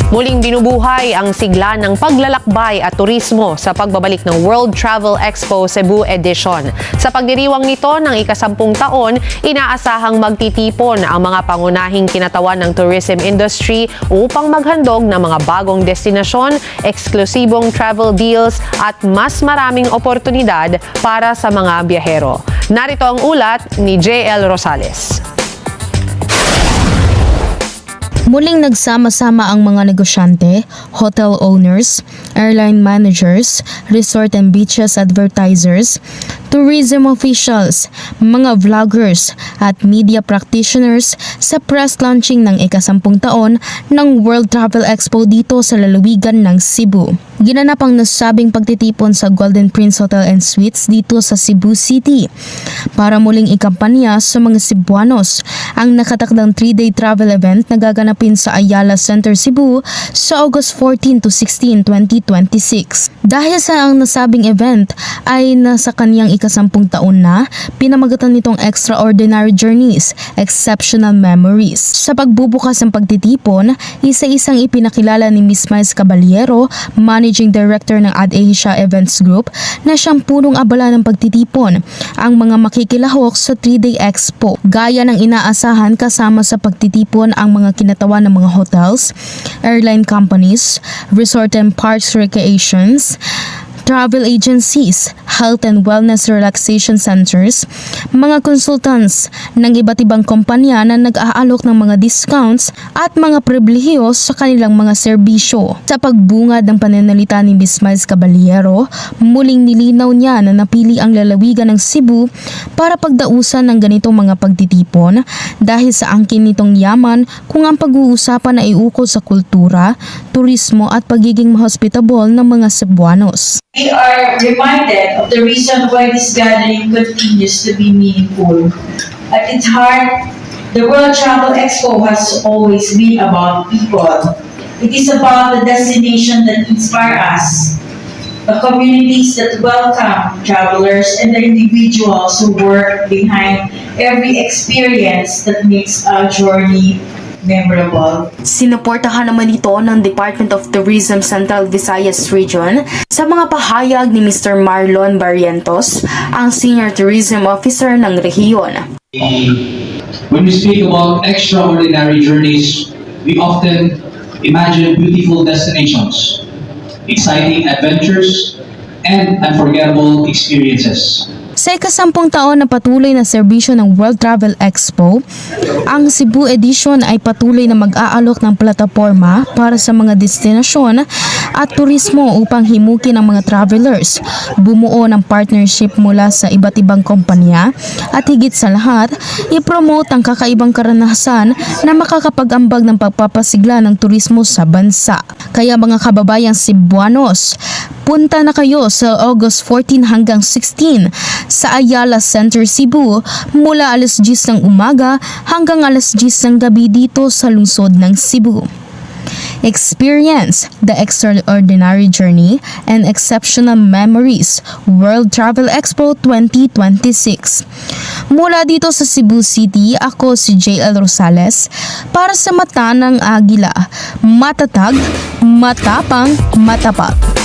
Muling binubuhay ang sigla ng paglalakbay at turismo sa pagbabalik ng World Travel Expo Cebu Edition. Sa pagdiriwang nito ng ika-10 taon, inaasahang magtitipon ang mga pangunahing kinatawan ng tourism industry upang maghandog ng mga bagong destinasyon, eksklusibong travel deals at mas maraming oportunidad para sa mga biyahero. Narito ang ulat ni JL Rosales. Muling nagsama-sama ang mga negosyante, hotel owners, airline managers, resort and beaches advertisers, tourism officials, mga vloggers at media practitioners sa press launching ng ika-10 taon ng World Travel Expo dito sa lalawigan ng Cebu. Ginanap ang nasabing pagtitipon sa Golden Prince Hotel and Suites dito sa Cebu City para muling ikampanya sa mga Cebuanos ang nakatakdang 3-day travel event na gaganapin sa Ayala Center, Cebu sa August 14 to 16, 2026. Dahil sa ang nasabing event ay nasa kanyang ika-10 taon na, pinamagatan nitong Extraordinary Journeys, Exceptional Memories. Sa pagbubukas ng pagtitipon, isa-isang ipinakilala ni Ms. Miles Caballero, Managing Director ng AdAsia Events Group, na siyang punong abala ng pagtitipon ang mga makikilahok sa 3-day expo. Gaya ng inaasahan, kasama sa pagtitipon ang mga kinatawan ng mga hotels, airline companies, resort and parks recreations, travel agencies, health and wellness relaxation centers, mga consultants ng iba't ibang kumpanya na nag-aalok ng mga discounts at mga pribilehiyo sa kanilang mga serbisyo. Sa pagbungad ng pananalita ni Ms. Miles Caballero, muling nilinaw niya na napili ang lalawigan ng Cebu para pagdausan ng ganitong mga pagtitipon dahil sa angkin nitong yaman kung ang pag-uusapan ay ukol sa kultura, turismo at pagiging hospitable ng mga Cebuanos. We are reminded of the reason why this gathering continues to be meaningful. At its heart, the World Travel Expo has always been about people. It is about the destination that inspire us, the communities that welcome travelers, and the individuals who work behind every experience that makes our journey memorable. Sinuportahan naman ito ng Department of Tourism Central Visayas Region sa mga pahayag ni Mr. Marlon Barrientos, ang Senior Tourism Officer ng rehiyon. When we speak about extraordinary journeys, we often imagine beautiful destinations, exciting adventures, and unforgettable experiences. Sa ika-10 taon na patuloy na serbisyo ng World Travel Expo, ang Cebu Edition ay patuloy na mag-aalok ng plataporma para sa mga destinasyon at turismo upang himukin ang mga travelers, bumuo ng partnership mula sa iba't ibang kompanya at higit sa lahat, i-promote ang kakaibang karanasan na makakapag-ambag ng pagpapasigla ng turismo sa bansa. Kaya mga kababayang Cebuanos, punta na kayo sa August 14 hanggang 16 sa Ayala Center, Cebu mula alas 10 ng umaga hanggang alas 10 ng gabi dito sa lungsod ng Cebu. Experience the extraordinary journey and exceptional memories World Travel Expo 2026. Mula dito sa Cebu City, ako si JL Rosales para sa Mata ng Agila. Matatag, matapang, matapat.